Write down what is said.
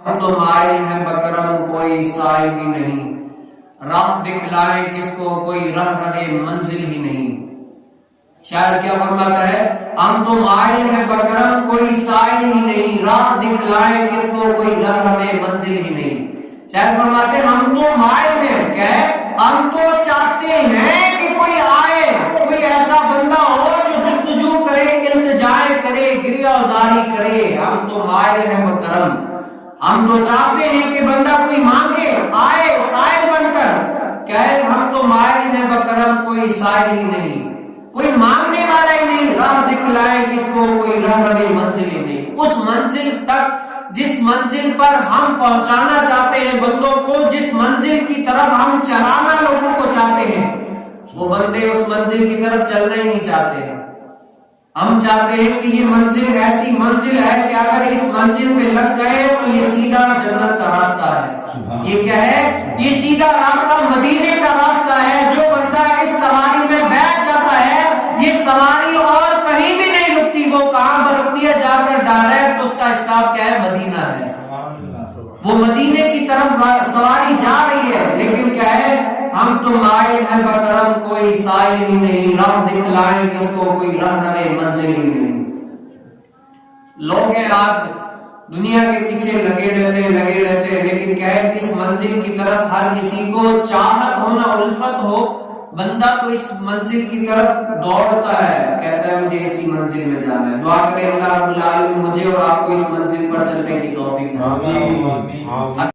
ہم تو مائل ہیں بکرم کوئی سائل ہی نہیں، راہ دکھلائیں کس کو کوئی رہبر منزل ہی نہیں۔ شاعر کیا فرماتا ہے؟ ہم تو مائل ہیں بکرم کوئی سائل ہی نہیں، راہ دکھلائیں کس کو کوئی رہبر منزل ہی نہیں۔ شاعر فرماتے ہیں ہم تو مائل ہیں، کیا ہے؟ ہم تو چاہتے ہیں کہ کوئی آئے، کوئی ایسا بندہ ہو جو جستجو کرے، التجائے کرے، گریہ زاری کرے۔ ہم تو مائل ہیں بکرم، ہم تو چاہتے ہیں کہ بندہ کوئی مانگے، آئے سائل بن کر، کیا ہے؟ ہم تو مائل ہیں بکرم کوئی سائل ہی نہیں، کوئی مانگنے والا ہی نہیں، راہ دکھلائے کس کو کوئی رہبر منزل ہی نہیں۔ اس منزل تک جس منزل پر ہم پہنچانا چاہتے ہیں بندوں کو، جس منزل کی طرف ہم چلانا لوگوں کو چاہتے ہیں، وہ بندے اس منزل کی طرف چلنا ہی نہیں چاہتے ہیں۔ ہم چاہتے ہیں کہ یہ منزل ایسی منزل ہے کہ اگر اس منزل پہ لگ گئے تو یہ سیدھا جنت کا راستہ ہے۔ یہ کیا ہے؟ یہ سیدھا راستہ مدینے کا راستہ ہے۔ جو بندہ اس سواری میں بیٹھ جاتا ہے، یہ سواری اور کہیں بھی نہیں رکتی، وہ کہاں پر رکتی ہے؟ جا کر ڈائریکٹ اس کا اسٹاپ کیا ہے؟ مدینہ ہے۔ وہ مدینے کی طرف سواری جا رہی ہے، لیکن کیا ہے؟ ہم تو مائل ہیں بکرم کوئی سائل ہی نہیں، راہ دکھلائیں کس کو کوئی رہبر منزل ہی نہیں۔ لوگ ہیں آج دنیا کے پیچھے لگے رہتے ہیں، لیکن کیا ہے؟ اس منزل کی طرف ہر کسی کو چاہت ہونا، الفت ہو، بندہ تو اس منزل کی طرف دوڑتا ہے، کہتا ہے مجھے اسی منزل میں جانا ہے۔ دعا کرے اللہ رب العالمین مجھے اور آپ کو اس منزل پر چلنے کی توفیق نصیب فرمائے۔